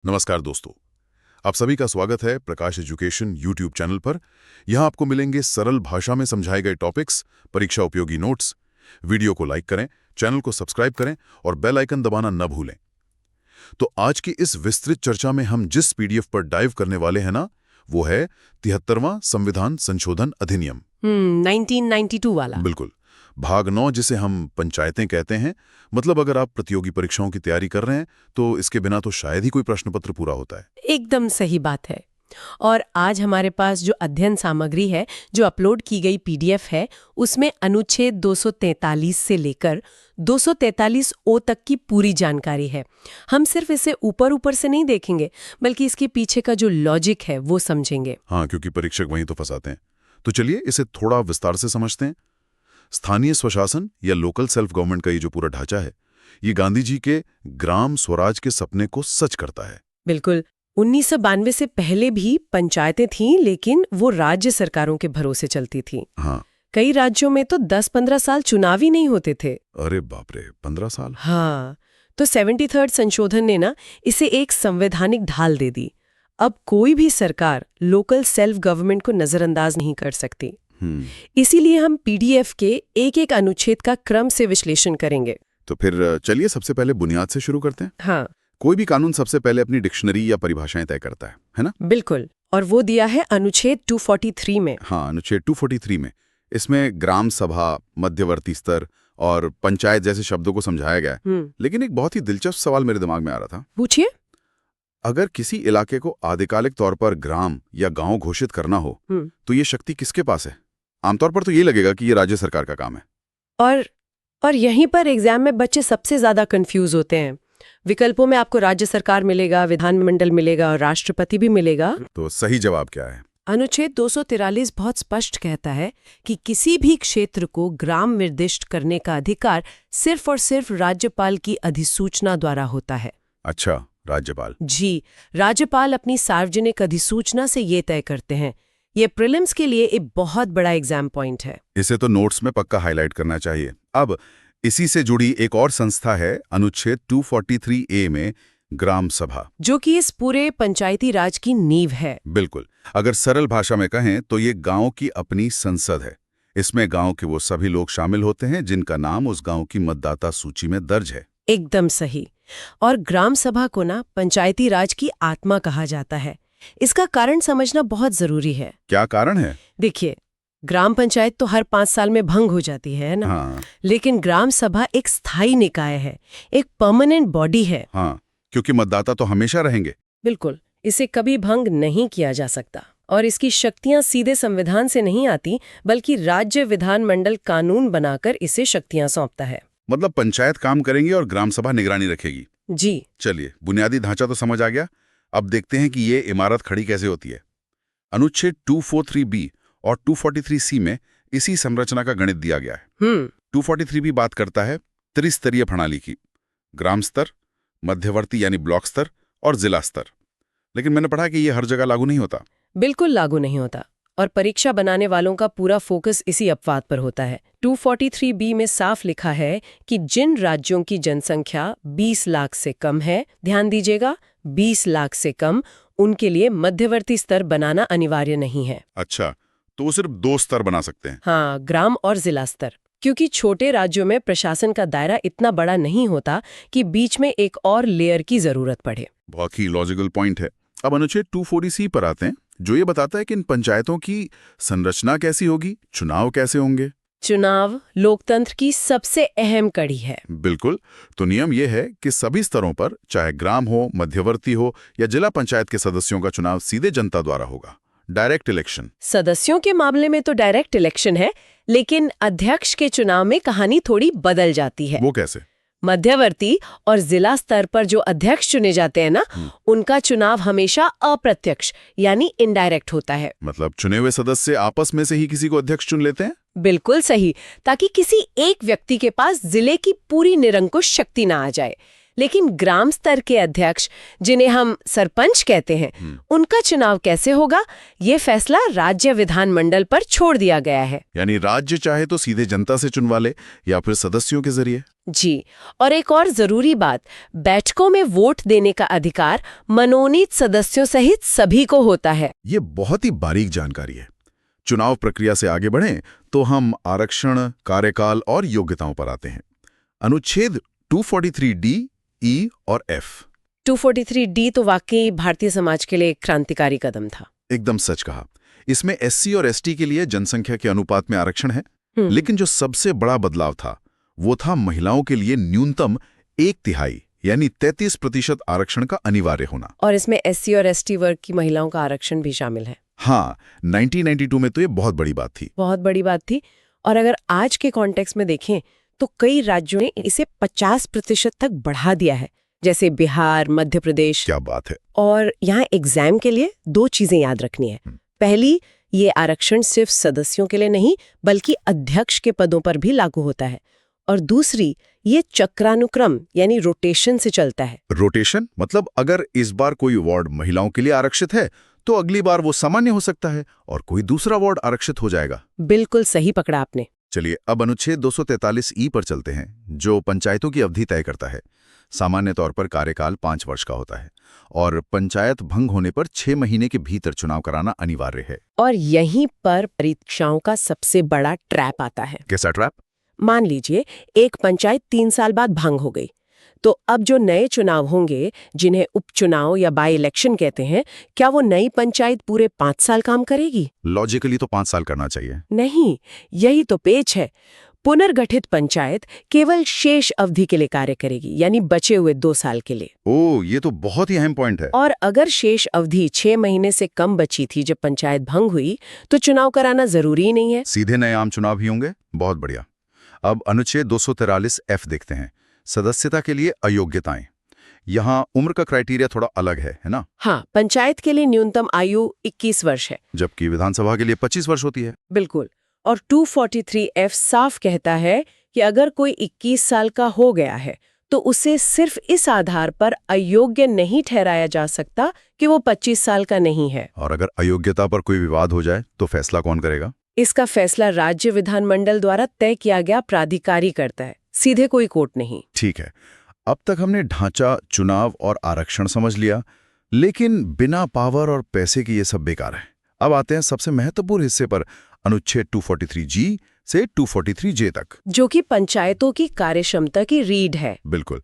नमस्कार दोस्तों, आप सभी का स्वागत है प्रकाश एजुकेशन यूट्यूब चैनल पर। यहाँ आपको मिलेंगे सरल भाषा में समझाए गए टॉपिक्स, परीक्षा उपयोगी नोट्स। वीडियो को लाइक करें, चैनल को सब्सक्राइब करें और बेल आइकन दबाना न भूलें। तो आज की इस विस्तृत चर्चा में हम जिस पीडीएफ पर डाइव करने वाले हैं ना, वो है 73वां संविधान संशोधन अधिनियम। 1992 वाला। बिल्कुल, भाग 9 जिसे हम पंचायतें कहते हैं। मतलब अगर आप प्रतियोगी परीक्षाओं की तैयारी कर रहे हैं तो इसके बिना तो शायद ही कोई प्रश्न पत्र पूरा होता है। एकदम सही बात है। और आज हमारे पास जो अध्ययन सामग्री है, जो अपलोड की गई पीडीएफ है, उसमें अनुच्छेद 243 से लेकर 243 ओ तक की पूरी जानकारी है। हम सिर्फ इसे ऊपर ऊपर से नहीं देखेंगे, बल्कि इसके पीछे का जो लॉजिक है वो समझेंगे। हाँ, क्योंकि परीक्षक वहीं तो फंसाते हैं। तो चलिए इसे थोड़ा विस्तार से समझते हैं। स्थानीय स्वशासन या लोकल सेल्फ गवर्नमेंट का ये जो पूरा ढांचा है, ये गांधी जी के ग्राम स्वराज के सपने को सच करता है। बिल्कुल। 1992 से पहले भी पंचायतें थीं, लेकिन वो राज्य सरकारों के भरोसे चलती थीं। हाँ। कई राज्यों में तो 10-15 साल चुनाव ही नहीं होते थे। अरे बाप रे, 15 साल। हाँ, तो 73rd संशोधन ने ना इसे एक संवैधानिक ढाल दे दी। अब कोई भी सरकार लोकल सेल्फ गवर्नमेंट को नजरअंदाज नहीं कर सकती। इसीलिए हम पीडीएफ के एक एक अनुच्छेद का क्रम से विश्लेषण करेंगे। तो फिर चलिए सबसे पहले बुनियाद से शुरू करते हैं। हाँ, कोई भी कानून सबसे पहले अपनी डिक्शनरी या परिभाषाएं तय करता है ना? बिल्कुल। और वो दिया है अनुच्छेद 243 में। हाँ, अनुच्छेद 243 में। इसमें ग्राम सभा, मध्यवर्ती स्तर और पंचायत जैसे शब्दों को समझाया गया है। लेकिन एक बहुत ही दिलचस्प सवाल मेरे दिमाग में आ रहा था। पूछिए। अगर किसी इलाके को आधिकारिक तौर पर ग्राम या गांव घोषित करना हो, तो ये शक्ति किसके पास है? आमतौर पर तो ये लगेगा कि ये राज्य सरकार का काम है। और यहीं पर एग्जाम में बच्चे सबसे ज्यादा कंफ्यूज होते हैं। विकल्पों में आपको राज्य सरकार मिलेगा, विधानमंडल मिलेगा और राष्ट्रपति भी मिलेगा। तो सही जवाब क्या है? अनुच्छेद 243 बहुत स्पष्ट कहता है कि किसी भी क्षेत्र को ग्राम निर्दिष्ट करने का अधिकार सिर्फ और सिर्फ राज्यपाल की अधिसूचना द्वारा होता है। अच्छा, राज्यपाल। जी, राज्यपाल अपनी सार्वजनिक अधिसूचना से ये तय करते हैं। ये प्रीलिम्स के लिए एक बहुत बड़ा एग्जाम पॉइंट है। इसे तो नोट्स में पक्का हाईलाइट करना चाहिए। अब इसी से जुड़ी एक और संस्था है अनुच्छेद 243A में ग्राम सभा, जो कि इस पूरे पंचायती राज की नींव है। बिल्कुल। अगर सरल भाषा में कहें तो ये गांव की अपनी संसद है। इसमें गांव के वो सभी लोग शामिल होते हैं जिनका नाम उस गांव की मतदाता सूची में दर्ज है। एकदम सही। और ग्राम सभा को ना पंचायती राज की आत्मा कहा जाता है। इसका कारण समझना बहुत जरूरी है। क्या कारण है? देखिए, ग्राम पंचायत तो हर 5 साल में भंग हो जाती है ना? हाँ। लेकिन ग्राम सभा एक स्थायी निकाय है, एक परमानेंट बॉडी है। हाँ, क्योंकि मतदाता तो हमेशा रहेंगे। बिल्कुल, इसे कभी भंग नहीं किया जा सकता। और इसकी शक्तियां सीधे संविधान से नहीं आती, बल्कि राज्य विधानमंडल कानून बनाकर इसे शक्तियां सौंपता है। मतलब पंचायत काम करेंगी और ग्राम सभा निगरानी रखेगी। जी। चलिए, बुनियादी ढांचा तो समझ आ गया। अब देखते हैं कि ये इमारत खड़ी कैसे होती है। अनुच्छेद 243B और 243C में इसी संरचना का गणित दिया गया है। 243B बात करता है त्रिस्तरीय प्रणाली की, ग्राम स्तर, मध्यवर्ती यानी ब्लॉक स्तर और जिला स्तर। लेकिन मैंने पढ़ा कि ये हर जगह लागू नहीं होता। बिल्कुल लागू नहीं होता। और परीक्षा बनाने वालों का पूरा फोकस इसी अपवाद पर होता है। 243B में साफ लिखा है कि जिन राज्यों की जनसंख्या 20 लाख से कम है, ध्यान दीजिएगा, 20 लाख से कम, उनके लिए मध्यवर्ती स्तर बनाना अनिवार्य नहीं है। अच्छा, तो वो सिर्फ 2 स्तर बना सकते हैं? हाँ, ग्राम और जिला स्तर। क्योंकि छोटे राज्यों में प्रशासन का दायरा इतना बड़ा नहीं होता कि बीच में एक और लेयर की जरूरत पड़े। बहुत ही लॉजिकल पॉइंट है। अब अनुच्छेद 240C पर आते हैं, जो ये बताता है कि इन पंचायतों की संरचना कैसी होगी, चुनाव कैसे होंगे। चुनाव लोकतंत्र की सबसे अहम कड़ी है। बिल्कुल। तो नियम यह है कि सभी स्तरों पर, चाहे ग्राम हो, मध्यवर्ती हो या जिला पंचायत के सदस्यों का चुनाव सीधे जनता द्वारा होगा, डायरेक्ट इलेक्शन। सदस्यों के मामले में तो डायरेक्ट इलेक्शन है, लेकिन अध्यक्ष के चुनाव में कहानी थोड़ी बदल जाती है। वो कैसे? मध्यवर्ती और जिला स्तर पर जो अध्यक्ष चुने जाते हैं ना, उनका चुनाव हमेशा अप्रत्यक्ष यानी इनडायरेक्ट होता है। मतलब चुने हुए सदस्य आपस में से ही किसी को अध्यक्ष चुन लेते हैं? बिल्कुल सही, ताकि किसी एक व्यक्ति के पास जिले की पूरी निरंकुश शक्ति ना आ जाए। लेकिन ग्राम स्तर के अध्यक्ष, जिन्हें हम सरपंच कहते हैं, उनका चुनाव कैसे होगा, ये फैसला राज्य विधानमंडल पर छोड़ दिया गया है। यानी राज्य चाहे तो सीधे जनता से चुनवा ले या फिर सदस्यों के जरिए। जी, और एक और जरूरी बात, बैठकों में वोट देने का अधिकार मनोनीत सदस्यों सहित सभी को होता है। ये बहुत ही बारीक जानकारी है। चुनाव प्रक्रिया से आगे बढ़ें तो हम आरक्षण, कार्यकाल और योग्यताओं पर आते हैं। अनुच्छेद 243D, E और F। 243D तो वाकई भारतीय समाज के लिए एक क्रांतिकारी कदम था। एकदम सच कहा। इसमें SC और ST के लिए जनसंख्या के अनुपात में आरक्षण है, लेकिन जो सबसे बड़ा बदलाव था वो था महिलाओं के लिए न्यूनतम 1/3 यानी 33% आरक्षण का अनिवार्य होना। और इसमें SC और ST वर्ग की महिलाओं का आरक्षण भी शामिल है। हाँ, 1992 में तो ये बहुत बड़ी बात थी। बहुत बड़ी बात थी। और अगर आज के कॉन्टेक्स्ट में देखें तो कई राज्यों ने इसे 50% तक बढ़ा दिया है, जैसे बिहार, मध्य प्रदेश। क्या बात है। और यहाँ एग्जाम के लिए 2 चीजें याद रखनी है। पहली, ये आरक्षण सिर्फ सदस्यों के लिए नहीं बल्कि अध्यक्ष के पदों पर भी लागू होता है। और दूसरी, ये चक्रानुक्रम यानी रोटेशन से चलता है। रोटेशन मतलब अगर इस बार कोई वार्ड महिलाओं के लिए आरक्षित है तो अगली बार वो सामान्य हो सकता है और कोई दूसरा वार्ड आरक्षित हो जाएगा। बिल्कुल सही पकड़ा आपने। चलिए अब अनुच्छेद 243E पर चलते हैं, जो पंचायतों की अवधि तय करता है। सामान्य तौर पर कार्यकाल 5 वर्ष का होता है और पंचायत भंग होने पर 6 महीने के भीतर चुनाव कराना अनिवार्य है। और यहीं पर परीक्षाओं का सबसे बड़ा ट्रैप आता है। कैसा ट्रैप? मान लीजिए एक पंचायत 3 साल बाद भंग हो गई, तो अब जो नए चुनाव होंगे, जिन्हें उपचुनाव या बाई इलेक्शन कहते हैं, क्या वो नई पंचायत पूरे 5 साल काम करेगी? लॉजिकली तो 5 साल करना चाहिए। नहीं, यही तो पेच है। पुनर्गठित पंचायत केवल शेष अवधि के लिए कार्य करेगी, यानी बचे हुए 2 साल के लिए। ओह, ये तो बहुत ही अहम पॉइंट है। और अगर शेष अवधि 6 महीने से कम बची थी जब पंचायत भंग हुई, तो चुनाव कराना जरूरी ही नहीं है। सीधे नए आम चुनाव ही होंगे। बहुत बढ़िया। अब अनुच्छेद 243F देखते हैं, सदस्यता के लिए अयोग्यताएं। यहाँ उम्र का क्राइटेरिया थोड़ा अलग है ना? हाँ, पंचायत के लिए न्यूनतम आयु 21 वर्ष है, जबकि विधानसभा के लिए 25 वर्ष होती है। बिल्कुल। और 243F साफ कहता है कि अगर कोई 21 साल का हो गया है तो उसे सिर्फ इस आधार पर अयोग्य नहीं ठहराया जा सकता कि वो 25 साल का नहीं है। और अगर अयोग्यता पर कोई विवाद हो जाए तो फैसला कौन करेगा? इसका फैसला राज्य विधानमंडल द्वारा तय किया गया प्राधिकारी करता है, सीधे कोई कोर्ट नहीं। ठीक है, अब तक हमने ढांचा, चुनाव और आरक्षण समझ लिया, लेकिन बिना पावर और पैसे के ये सब बेकार है। अब आते हैं सबसे महत्वपूर्ण हिस्से पर, अनुच्छेद 243G से 243J तक, जो कि पंचायतों की कार्यक्षमता की रीढ़ है। बिल्कुल।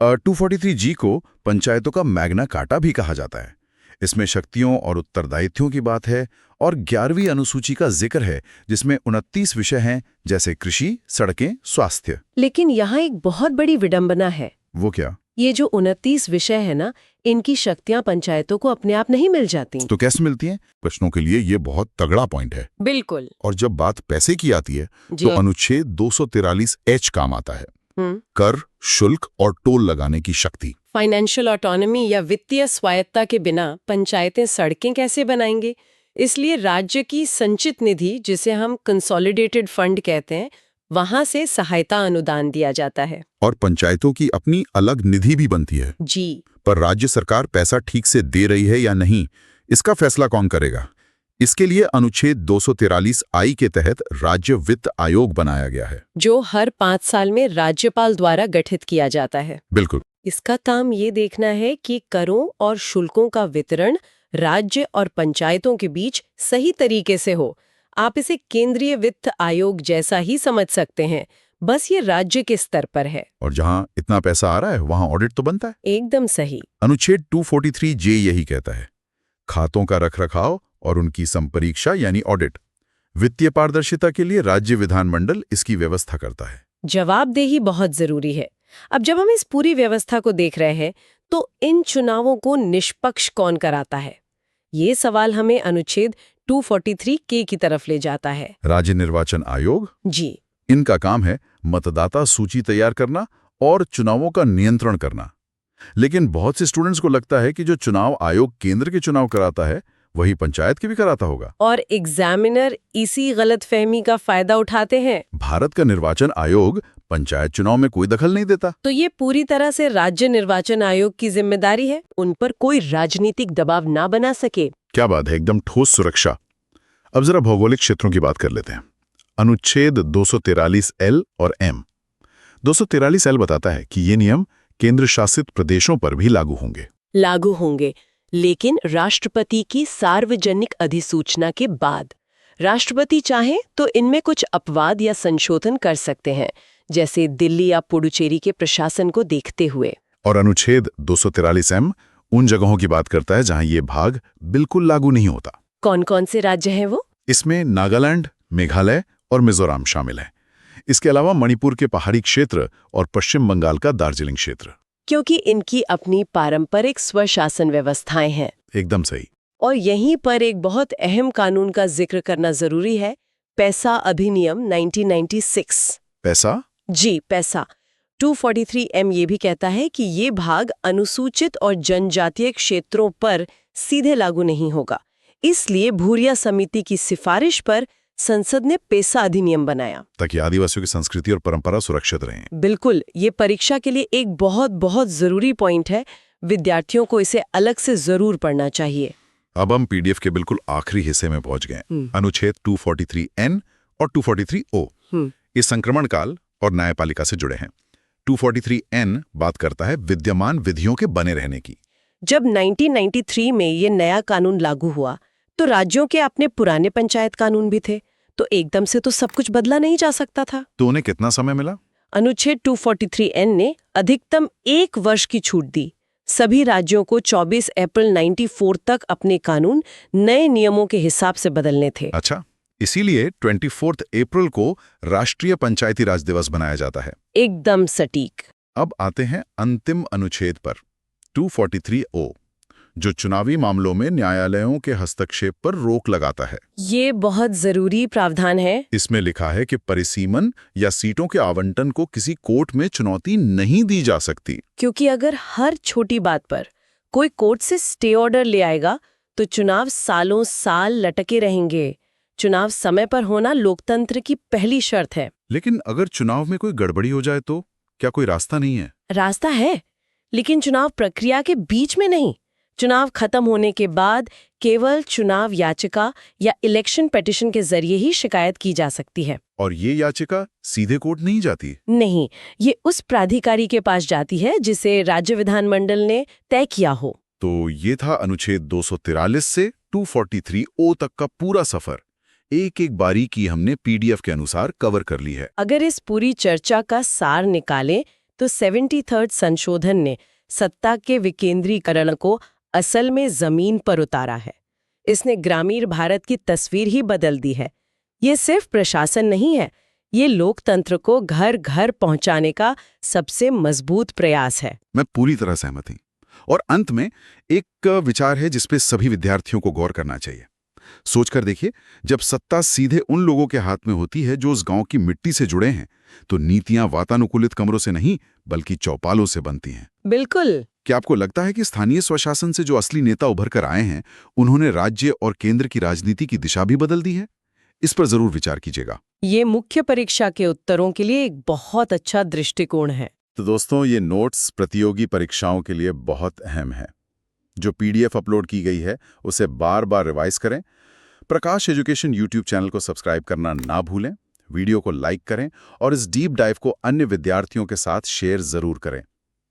243G को पंचायतों का मैग्ना कार्टा भी कहा जाता है। इसमें शक्तियों और उत्तरदायित्वों की बात है और 11वीं अनुसूची का जिक्र है, जिसमें 29 विषय हैं, जैसे कृषि, सड़कें, स्वास्थ्य। लेकिन यहाँ एक बहुत बड़ी विडंबना है। वो क्या? ये जो 29 विषय है ना, इनकी शक्तियां पंचायतों को अपने आप नहीं मिल जाती। तो कैसे मिलती हैं? प्रश्नों के लिए ये बहुत तगड़ा पॉइंट है। बिल्कुल। और जब बात पैसे की आती है तो अनुच्छेद 243H काम आता है। कर, शुल्क और टोल लगाने की शक्ति। फाइनेंशियल ऑटोनॉमी या वित्तीय स्वायत्ता के बिना पंचायतें सड़कें कैसे बनाएंगे? इसलिए राज्य की संचित निधि, जिसे हम कंसोलिडेटेड फंड कहते हैं, वहां से सहायता अनुदान दिया जाता है। और पंचायतों की अपनी अलग निधि भी बनती है। जी। पर राज्य सरकार पैसा ठीक से दे रही है या नहीं, इसका फैसला कौन करेगा? इसके लिए अनुच्छेद 243I के तहत राज्य वित्त आयोग बनाया गया है, जो हर 5 साल में राज्यपाल द्वारा गठित किया जाता है। बिल्कुल। इसका काम ये देखना है कि करों और शुल्कों का वितरण राज्य और पंचायतों के बीच सही तरीके से हो। आप इसे केंद्रीय वित्त आयोग जैसा ही समझ सकते हैं, बस ये राज्य के स्तर पर है। और जहां इतना पैसा आ रहा है वहां ऑडिट तो बनता है। एकदम सही। अनुच्छेद 243J यही कहता है, खातों का रखरखाव और उनकी संपरीक्षा यानी ऑडिट। वित्तीय पारदर्शिता के लिए राज्य विधानमंडल इसकी व्यवस्था करता है। जवाबदेही बहुत जरूरी है। अब जब हम इस पूरी व्यवस्था को देख रहे हैं तो इन चुनावों को निष्पक्ष कौन कराता है? ये सवाल हमें अनुच्छेद 243K की तरफ ले जाता है। राज्य निर्वाचन आयोग। जी। इनका काम है मतदाता सूची तैयार करना और चुनावों का नियंत्रण करना। लेकिन बहुत से स्टूडेंट्स को लगता है कि जो चुनाव आयोग केंद्र के चुनाव कराता है वही पंचायत के भी कराता होगा। और एग्जामिनर इसी गलतफहमी का फायदा उठाते हैं। भारत का निर्वाचन आयोग पंचायत चुनाव में कोई दखल नहीं देता। तो ये पूरी तरह से राज्य निर्वाचन आयोग की जिम्मेदारी है, उन पर कोई राजनीतिक दबाव ना बना सके। क्या बात है, एकदम ठोस सुरक्षा। अब जरा भौगोलिक क्षेत्रों की बात कर लेते हैं। अनुच्छेद 243L और M। 243L बताता है कि ये नियम केंद्र शासित प्रदेशों पर भी लागू होंगे, लेकिन राष्ट्रपति की सार्वजनिक अधिसूचना के बाद। राष्ट्रपति चाहे तो इनमें कुछ अपवाद या संशोधन कर सकते हैं, जैसे दिल्ली या पुडुचेरी के प्रशासन को देखते हुए। और अनुच्छेद 243M उन जगहों की बात करता है जहां ये भाग बिल्कुल लागू नहीं होता। कौन कौन से राज्य हैं वो? इसमें नागालैंड, मेघालय और मिजोरम शामिल हैं। इसके अलावा मणिपुर के पहाड़ी क्षेत्र और पश्चिम बंगाल का दार्जिलिंग क्षेत्र। क्योंकि इनकी अपनी पारंपरिक स्वशासन व्यवस्थाएं हैं। एकदम सही। और यहीं पर एक बहुत अहम कानून का जिक्र करना जरूरी है, पैसा अधिनियम 1996। पैसा? जी, पैसा। 243M ये भी कहता है कि ये भाग अनुसूचित और जनजातीय क्षेत्रों पर सीधे लागू नहीं होगा। इसलिए भूरिया समिति की सिफारिश पर संसद ने पैसा अधिनियम बनाया, ताकि आदिवासियों की संस्कृति और परंपरा सुरक्षित रहें। बिल्कुल, ये परीक्षा के लिए एक बहुत बहुत जरूरी पॉइंट है। विद्यार्थियों को इसे अलग से जरूर पढ़ना चाहिए। अब हम पीडीएफ के बिल्कुल आखिरी हिस्से में पहुंच गए। अनुच्छेद 243N और 243O ये संक्रमण काल और न्यायपालिका से जुड़े हैं। 243N बात करता है विद्यमान विधियों के बने रहने की। जब 1993 में ये नया कानून लागू हुआ तो राज्यों के अपने पुराने पंचायत कानून भी थे, तो एकदम से तो सब कुछ बदला नहीं जा सकता था। तो उन्हें कितना समय मिला? अनुच्छेद 243N ने अधिकतम 1 वर्ष की छूट दी। सभी राज्यों को 24 अप्रैल 94 तक अपने कानून नए नियमों के हिसाब से बदलने थे। अच्छा, इसीलिए 24 अप्रैल को राष्ट्रीय पंचायती राज दिवस बनाया जाता है। एकदम सटीक। अब आते हैं अंतिम अनुच्छेद पर, 243O, जो चुनावी मामलों में न्यायालयों के हस्तक्षेप पर रोक लगाता है। ये बहुत जरूरी प्रावधान है। इसमें लिखा है कि परिसीमन या सीटों के आवंटन को किसी कोर्ट में चुनौती नहीं दी जा सकती, क्योंकि अगर हर छोटी बात पर कोई कोर्ट से स्टे ऑर्डर ले आएगा तो चुनाव सालों साल लटके रहेंगे। चुनाव समय पर होना लोकतंत्र की पहली शर्त है। लेकिन अगर चुनाव में कोई गड़बड़ी हो जाए तो क्या कोई रास्ता नहीं है? रास्ता है, लेकिन चुनाव प्रक्रिया के बीच में नहीं। चुनाव खत्म होने के बाद केवल चुनाव याचिका या इलेक्शन पिटीशन के जरिए ही शिकायत की जा सकती है। और ये याचिका सीधे कोर्ट नहीं जाती? नहीं, ये उस प्राधिकारी के पास जाती है जिसे राज्य विधानमंडल ने तय किया हो। तो ये था अनुच्छेद 243 से 243O तक का पूरा सफर। एक एक बारीकी हमने पीडीएफ के अनुसार कवर कर ली है। अगर इस पूरी चर्चा का सार निकालें तो 73rd संशोधन ने सत्ता के विकेंद्रीकरण को असल में जमीन पर उतारा है। इसने ग्रामीण भारत की तस्वीर ही बदल दी है। ये सिर्फ प्रशासन नहीं है, ये लोकतंत्र को घर घर पहुंचाने का सबसे मजबूत प्रयास है। मैं पूरी तरह सहमत हूं। और अंत में एक विचार है जिसपे सभी विद्यार्थियों को गौर करना चाहिए। सोचकर देखिए, जब सत्ता सीधे उन लोगों के हाथ में होती है जो उस गांव की मिट्टी से जुड़े हैं, तो नीतियां वातानुकूलित कमरों से नहीं बल्कि चौपालों से बनती हैं। बिल्कुल। क्या आपको लगता है कि स्थानीय स्वशासन से जो असली नेता उभर कर आए हैं, उन्होंने राज्य और केंद्र की राजनीति की दिशा भी बदल दी है? इस पर जरूर विचार कीजिएगा। ये मुख्य परीक्षा के उत्तरों के लिए एक बहुत अच्छा दृष्टिकोण है। तो दोस्तों, ये नोट्स प्रतियोगी परीक्षाओं के लिए बहुत अहम है। जो पीडीएफ अपलोड की गई है उसे बार बार रिवाइज करें। प्रकाश एजुकेशन यूट्यूब चैनल को सब्सक्राइब करना ना भूलें, वीडियो को लाइक करें और इस डीप डाइव को अन्य विद्यार्थियों के साथ शेयर जरूर करें।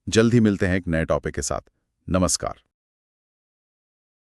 जल्द ही मिलते हैं एक नए टॉपिक के साथ। नमस्कार।